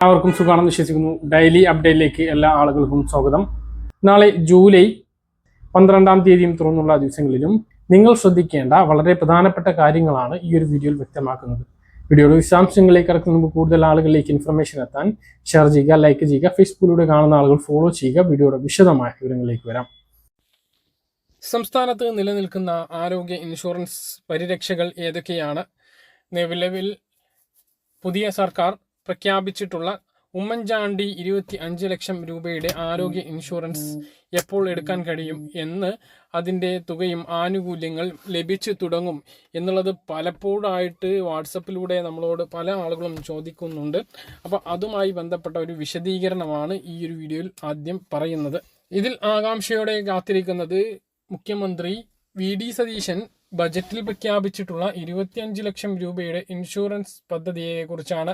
എല്ലാവർക്കും സുഖമാണെന്ന് വിശ്വസിക്കുന്നു. ഡെയിലി അപ്ഡേറ്റിലേക്ക് എല്ലാ ആളുകൾക്കും സ്വാഗതം. നാളെ ജൂലൈ 12-ാം തീയതിയും തുറന്നുള്ള ദിവസങ്ങളിലും നിങ്ങൾ ശ്രദ്ധിക്കേണ്ട വളരെ പ്രധാനപ്പെട്ട കാര്യങ്ങളാണ് ഈ ഒരു വീഡിയോയിൽ വ്യക്തമാക്കുന്നത്. വീഡിയോയുടെ വിശദാംശങ്ങളിലേക്ക് കടക്കുന്ന മുമ്പ് കൂടുതൽ ആളുകളിലേക്ക് ഇൻഫർമേഷൻ എത്താൻ ഷെയർ ചെയ്യുക, ലൈക്ക് ചെയ്യുക, ഫേസ്ബുക്കിലൂടെ കാണുന്ന ആളുകൾ ഫോളോ ചെയ്യുക. വീഡിയോയുടെ വിശദമായ വിവരങ്ങളിലേക്ക് വരാം. സംസ്ഥാനത്ത് നിലനിൽക്കുന്ന ആരോഗ്യ ഇൻഷുറൻസ് പരിരക്ഷകൾ ഏതൊക്കെയാണ്? നിലവിൽ പുതിയ സർക്കാർ പ്രഖ്യാപിച്ചിട്ടുള്ള ഉമ്മൻചാണ്ടി 25 ലക്ഷം രൂപയുടെ ആരോഗ്യ ഇൻഷുറൻസ് എപ്പോൾ എടുക്കാൻ കഴിയും എന്ന്, അതിൻ്റെ തുകയും ആനുകൂല്യങ്ങൾ ലഭിച്ചു തുടങ്ങും എന്നുള്ളത് പലപ്പോഴായിട്ട് വാട്സപ്പിലൂടെ നമ്മളോട് പല ആളുകളും ചോദിക്കുന്നുണ്ട്. അപ്പോൾ അതുമായി ബന്ധപ്പെട്ട ഒരു വിശദീകരണമാണ് ഈ ഒരു വീഡിയോയിൽ ആദ്യം പറയുന്നത്. ഇതിൽ ആകാംക്ഷയോടെ കാത്തിരിക്കുന്നത് മുഖ്യമന്ത്രി വി.ഡി. സതീശൻ ബജറ്റിൽ പ്രഖ്യാപിച്ചിട്ടുള്ള 25 ലക്ഷം രൂപയുടെ ഇൻഷുറൻസ് പദ്ധതിയെക്കുറിച്ചാണ്.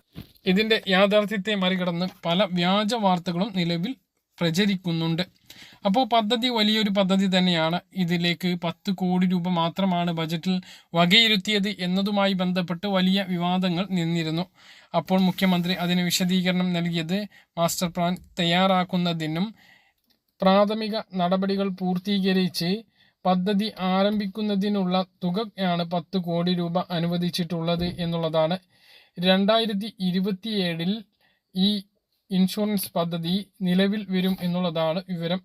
ഇതിൻ്റെ യാഥാർത്ഥ്യത്തെ മറികടന്ന് പല വ്യാജ വാർത്തകളും നിലവിൽ പ്രചരിക്കുന്നുണ്ട്. അപ്പോൾ പദ്ധതി വലിയൊരു പദ്ധതി തന്നെയാണ്. ഇതിലേക്ക് 10 കോടി രൂപ മാത്രമാണ് ബജറ്റിൽ വകയിരുത്തിയത് എന്നതുമായി ബന്ധപ്പെട്ട് വലിയ വിവാദങ്ങൾ നിന്നിരുന്നു. അപ്പോൾ മുഖ്യമന്ത്രി അതിന് വിശദീകരണം നൽകിയത് മാസ്റ്റർ പ്ലാൻ തയ്യാറാക്കുന്നതിനും പ്രാഥമിക നടപടികൾ പൂർത്തീകരിച്ച് പദ്ധതി ആരംഭിക്കുന്നതിനുള്ള തുകയാണ് 10 കോടി രൂപ അനുവദിച്ചിട്ടുള്ളത് എന്നുള്ളതാണ്. 2027 ഈ ഇൻഷുറൻസ് പദ്ധതി നിലവിൽ വരും എന്നുള്ളതാണ് വിവരം.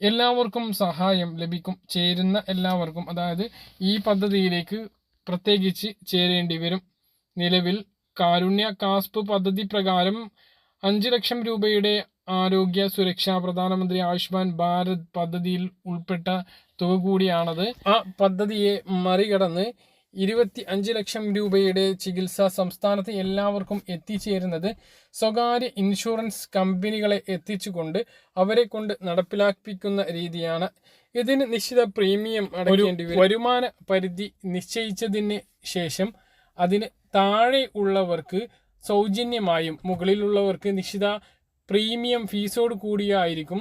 എല്ലാവർക്കും സഹായം ലഭിക്കും. ചേരുന്ന എല്ലാവർക്കും, അതായത് ഈ പദ്ധതിയിലേക്ക് പ്രത്യേകിച്ച് ചേരേണ്ടി വരും. നിലവിൽ കാരുണ്യ കാസ്പ് പദ്ധതി പ്രകാരം 5 ലക്ഷം രൂപയുടെ ആരോഗ്യ സുരക്ഷ പ്രധാനമന്ത്രി ആയുഷ്മാൻ ഭാരത് പദ്ധതിയിൽ ഉൾപ്പെട്ട തുക കൂടിയാണത്. ആ പദ്ധതിയെ മറികടന്ന് 25 ലക്ഷം രൂപയുടെ ചികിത്സ സംസ്ഥാനത്ത് എല്ലാവർക്കും എത്തിച്ചേരുന്നത് സ്വകാര്യ ഇൻഷുറൻസ് കമ്പനികളെ എത്തിച്ചുകൊണ്ട് അവരെ കൊണ്ട് നടപ്പിലാക്കിക്കുന്ന രീതിയാണ്. ഇതിന് നിശ്ചിത പ്രീമിയം അടയ്ക്കേണ്ടി വരും. വരുമാന പരിധി നിശ്ചയിച്ചതിന് ശേഷം അതിന് താഴെ ഉള്ളവർക്ക് സൗജന്യമായും മുകളിലുള്ളവർക്ക് നിശ്ചിത പ്രീമിയം ഫീസോട് കൂടിയായിരിക്കും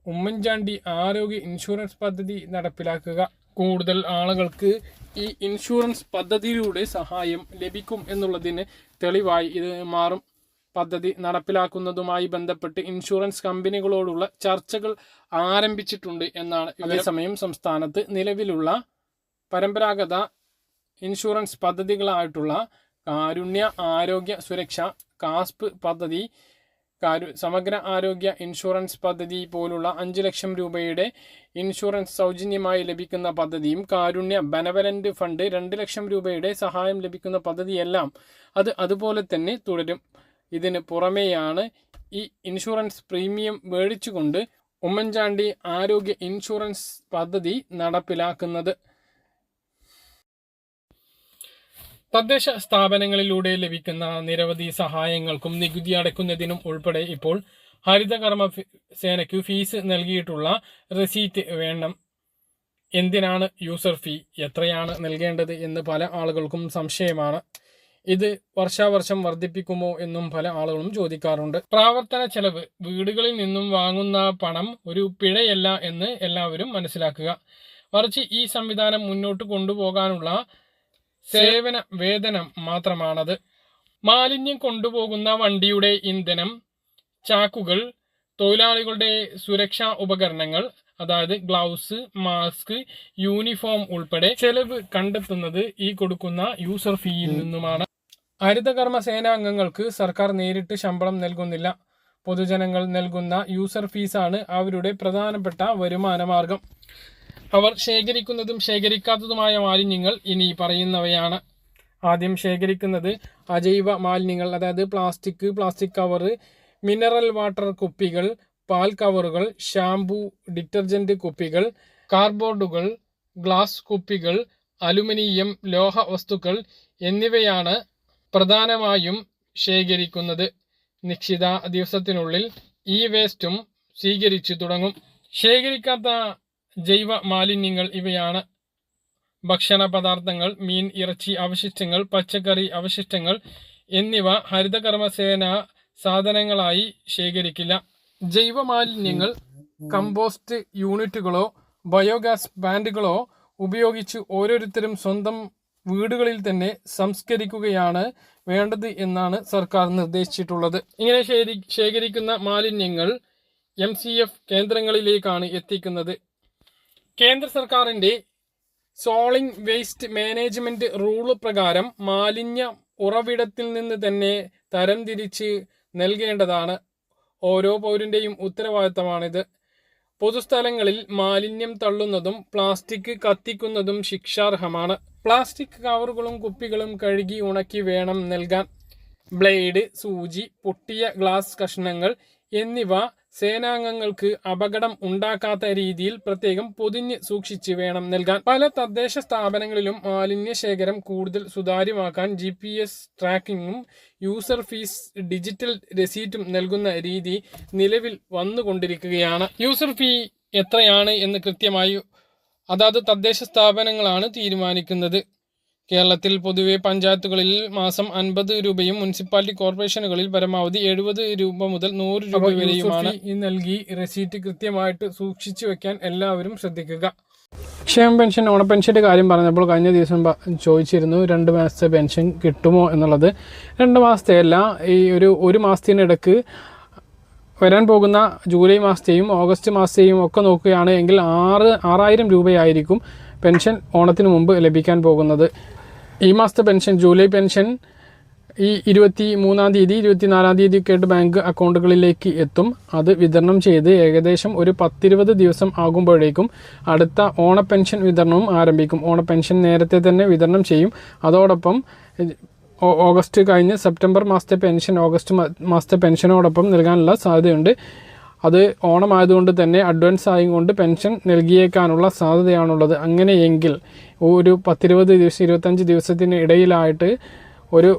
ഉമ്മൻചാണ്ടി ആരോഗ്യ ഇൻഷുറൻസ് പദ്ധതി നടപ്പിലാക്കുക. കൂടുതൽ ആളുകൾക്ക് ഈ ഇൻഷുറൻസ് പദ്ധതിയിലൂടെ സഹായം ലഭിക്കും എന്നുള്ളതിന് തെളിവായി ഇത് മാറും. പദ്ധതി നടപ്പിലാക്കുന്നതുമായി ബന്ധപ്പെട്ട് ഇൻഷുറൻസ് കമ്പനികളോടുള്ള ചർച്ചകൾ ആരംഭിച്ചിട്ടുണ്ട് എന്നാണ്. അതേസമയം സംസ്ഥാനത്ത് നിലവിലുള്ള പരമ്പരാഗത ഇൻഷുറൻസ് പദ്ധതികളായിട്ടുള്ള കാരുണ്യ ആരോഗ്യ സുരക്ഷ കാസ്പ് പദ്ധതി, സമഗ്ര ആരോഗ്യ ഇൻഷുറൻസ് പദ്ധതി പോലുള്ള 5 ലക്ഷം രൂപയുടെ ഇൻഷുറൻസ് സൗജന്യമായി ലഭിക്കുന്ന പദ്ധതിയും കാരുണ്യ ബെനവലന്റ് ഫണ്ട് 2 ലക്ഷം രൂപയുടെ സഹായം ലഭിക്കുന്ന പദ്ധതിയെല്ലാം അതുപോലെ തന്നെ തുടരും. ഇതിന് പുറമെയാണ് ഈ ഇൻഷുറൻസ് പ്രീമിയം മേടിച്ചുകൊണ്ട് ഉമ്മൻചാണ്ടി ആരോഗ്യ ഇൻഷുറൻസ് പദ്ധതി നടപ്പിലാക്കുന്നത്. തദ്ദേശ സ്ഥാപനങ്ങളിലൂടെ ലഭിക്കുന്ന നിരവധി സഹായങ്ങൾക്കും നികുതി അടയ്ക്കുന്നതിനും ഉൾപ്പെടെ ഇപ്പോൾ ഹരിതകർമ്മ സേനയ്ക്ക് ഫീസ് നൽകിയിട്ടുള്ള റെസീറ്റ് വേണം. എന്തിനാണ് യൂസർ ഫീ, എത്രയാണ് നൽകേണ്ടത് എന്ന് പല ആളുകൾക്കും സംശയമാണ്. ഇത് വർഷാവർഷം വർദ്ധിപ്പിക്കുമോ എന്നും പല ആളുകളും ചോദിക്കാറുണ്ട്. പ്രവർത്തന ചെലവ്, വീടുകളിൽ നിന്നും വാങ്ങുന്ന പണം ഒരു പിഴയല്ല എന്ന് എല്ലാവരും മനസ്സിലാക്കുക. മറിച്ച് ഈ സംവിധാനം മുന്നോട്ട് കൊണ്ടുപോകാനുള്ള സേവന വേതനം മാത്രമാണത്. മാലിന്യം കൊണ്ടുപോകുന്ന വണ്ടിയുടെ ഇന്ധനം, ചാക്കുകൾ, തൊഴിലാളികളുടെ സുരക്ഷാ ഉപകരണങ്ങൾ, അതായത് ഗ്ലൗസ്, മാസ്ക്, യൂണിഫോം ഉൾപ്പെടെ ചെലവ് കണ്ടെത്തുന്നത് ഈ കൊടുക്കുന്ന യൂസർ ഫീയിൽ നിന്നുമാണ്. ഹരിതകർമ്മ സേനാംഗങ്ങൾക്ക് സർക്കാർ നേരിട്ട് ശമ്പളം നൽകുന്നില്ല. പൊതുജനങ്ങൾ നൽകുന്ന യൂസർ ഫീസാണ് അവരുടെ പ്രധാനപ്പെട്ട വരുമാന മാർഗം. അവർ ശേഖരിക്കുന്നതും ശേഖരിക്കാത്തതുമായ മാലിന്യങ്ങൾ ഇനി പറയുന്നവയാണ്. ആദ്യം ശേഖരിക്കുന്നത് അജൈവ മാലിന്യങ്ങൾ, അതായത് പ്ലാസ്റ്റിക് കവർ, മിനറൽ വാട്ടർ കുപ്പികൾ, പാൽ കവറുകൾ, ഷാംപൂ, ഡിറ്റർജന്റ് കുപ്പികൾ, കാർഡ്ബോർഡുകൾ, ഗ്ലാസ് കുപ്പികൾ, അലുമിനിയം, ലോഹ വസ്തുക്കൾ എന്നിവയാണ് പ്രധാനമായും ശേഖരിക്കുന്നത്. നിശ്ചിത ദിവസത്തിനുള്ളിൽ ഈ വേസ്റ്റും സ്വീകരിച്ചു തുടങ്ങും. ശേഖരിക്കാത്ത ജൈവ മാലിന്യങ്ങൾ ഇവയാണ്: ഭക്ഷണ പദാർത്ഥങ്ങൾ, മീൻ, ഇറച്ചി അവശിഷ്ടങ്ങൾ, പച്ചക്കറി അവശിഷ്ടങ്ങൾ എന്നിവ ഹരിതകർമ്മസേന സാധനങ്ങളായി ശേഖരിക്കില്ല. ജൈവ മാലിന്യങ്ങൾ കമ്പോസ്റ്റ് യൂണിറ്റുകളോ ബയോഗ്യാസ് പ്ലാന്റുകളോ ഉപയോഗിച്ച് ഓരോരുത്തരും സ്വന്തം വീടുകളിൽ തന്നെ സംസ്കരിക്കുകയാണ് വേണ്ടത് എന്നാണ് സർക്കാർ നിർദ്ദേശിച്ചിട്ടുള്ളത്. ഇങ്ങനെ ശേഖരിക്കുന്ന മാലിന്യങ്ങൾ MCF കേന്ദ്രങ്ങളിലേക്കാണ് എത്തിക്കുന്നത്. കേന്ദ്ര സർക്കാരിൻ്റെ സോളിംഗ് വേസ്റ്റ് മാനേജ്മെന്റ് റൂൾ പ്രകാരം മാലിന്യ ഉറവിടത്തിൽ നിന്ന് തന്നെ തരംതിരിച്ച് നൽകേണ്ടതാണ്. ഓരോ പൗരൻ്റെയും ഉത്തരവാദിത്തമാണിത്. പൊതുസ്ഥലങ്ങളിൽ മാലിന്യം തള്ളുന്നതും പ്ലാസ്റ്റിക് കത്തിക്കുന്നതും ശിക്ഷാർഹമാണ്. പ്ലാസ്റ്റിക് കവറുകളും കുപ്പികളും കഴുകി ഉണക്കി വേണം നൽകാൻ. ബ്ലേഡ്, സൂചി, പൊട്ടിയ ഗ്ലാസ് കഷ്ണങ്ങൾ എന്നിവ സേനാംഗങ്ങൾക്ക് അപകടം ഉണ്ടാക്കാത്ത രീതിയിൽ പ്രത്യേകം പൊതിഞ്ഞ് സൂക്ഷിച്ച് വേണം നൽകാൻ. പല തദ്ദേശ സ്ഥാപനങ്ങളിലും മാലിന്യ ശേഖരം കൂടുതൽ സുതാര്യമാക്കാൻ GPS ട്രാക്കിങ്ങും യൂസർ ഫീസ് ഡിജിറ്റൽ രസീറ്റും നൽകുന്ന രീതി നിലവിൽ വന്നുകൊണ്ടിരിക്കുകയാണ്. യൂസർ ഫീ എത്രയാണ് എന്ന് കൃത്യമായി അതാത് തദ്ദേശ സ്ഥാപനങ്ങളാണ് തീരുമാനിക്കുന്നത്. കേരളത്തിൽ പൊതുവെ പഞ്ചായത്തുകളിൽ മാസം 50 രൂപയും മുനിസിപ്പാലിറ്റി കോർപ്പറേഷനുകളിൽ പരമാവധി 70 രൂപ മുതൽ 100 രൂപ വരെയുമാണ് നൽകി റെസീറ്റ് കൃത്യമായിട്ട് സൂക്ഷിച്ചു വെക്കാൻ എല്ലാവരും ശ്രദ്ധിക്കുക. ക്ഷേമ പെൻഷൻ, ഓണപ്പെൻഷൻ്റെ കാര്യം പറഞ്ഞപ്പോൾ കഴിഞ്ഞ ദിവസം ചോദിച്ചിരുന്നു 2 മാസത്തെ പെൻഷൻ കിട്ടുമോ എന്നുള്ളത്. 2 മാസത്തെ അല്ല, ഈ ഒരു മാസത്തിനിടക്ക് വരാൻ പോകുന്ന ജൂലൈ മാസത്തെയും ഓഗസ്റ്റ് മാസത്തെയും ഒക്കെ നോക്കുകയാണ് എങ്കിൽ 6000 രൂപയായിരിക്കും പെൻഷൻ ഓണത്തിന് മുമ്പ് ലഭിക്കാൻ പോകുന്നത്. ഈ മാസത്തെ പെൻഷൻ, ജൂലൈ പെൻഷൻ ഈ 23-ാം തീയതി 24-ാം തീയതി ഒക്കെ ആയിട്ട് ബാങ്ക് അക്കൗണ്ടുകളിലേക്ക് എത്തും. അത് വിതരണം ചെയ്ത് ഏകദേശം ഒരു 10-20 ദിവസം ആകുമ്പോഴേക്കും അടുത്ത ഓണപ്പെൻഷൻ വിതരണവും ആരംഭിക്കും. ഓണപ്പെൻഷൻ നേരത്തെ തന്നെ വിതരണം ചെയ്യും. അതോടൊപ്പം ഓഗസ്റ്റ് കഴിഞ്ഞ് സെപ്റ്റംബർ മാസത്തെ പെൻഷൻ ഓഗസ്റ്റ് മാസത്തെ പെൻഷനോടൊപ്പം നൽകാനുള്ള സാധ്യതയുണ്ട്. അത് ഓണമായതുകൊണ്ട് തന്നെ അഡ്വാൻസ് ആയിക്കൊണ്ട് പെൻഷൻ നൽകിയേക്കാനുള്ള സാധ്യതയാണുള്ളത്. അങ്ങനെയെങ്കിൽ ഒരു 10-20 ദിവസം 25 ദിവസത്തിന് ഇടയിലായിട്ട് ഒരു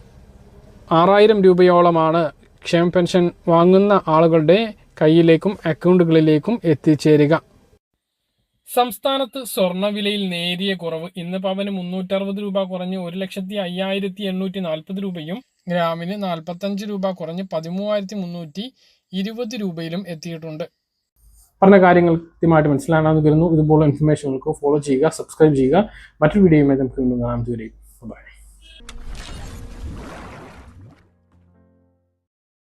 6000 രൂപയോളമാണ് ക്ഷേമ പെൻഷൻ വാങ്ങുന്ന ആളുകളുടെ കയ്യിലേക്കും അക്കൗണ്ടുകളിലേക്കും എത്തിച്ചേരുക. സംസ്ഥാനത്ത് സ്വർണ്ണവിലയിൽ നേരിയ കുറവ്. ഇന്ന് പവന് 360 രൂപ കുറഞ്ഞ് 1,05,840 രൂപയും ഗ്രാമിന് 45 രൂപ കുറഞ്ഞ് 13,320 രൂപയിലും എത്തിയിട്ടുണ്ട്. പറഞ്ഞ കാര്യങ്ങൾ കൃത്യമായിട്ട് മനസ്സിലാണെന്ന് കരുതുന്നു. ഇതുപോലുള്ള ഇൻഫർമേഷനുകൾക്ക് ഫോളോ ചെയ്യുക, സബ്സ്ക്രൈബ് ചെയ്യുക. മറ്റൊരു വീഡിയോയുമായി നമുക്ക് വീണ്ടും കാണാം. ബൈ.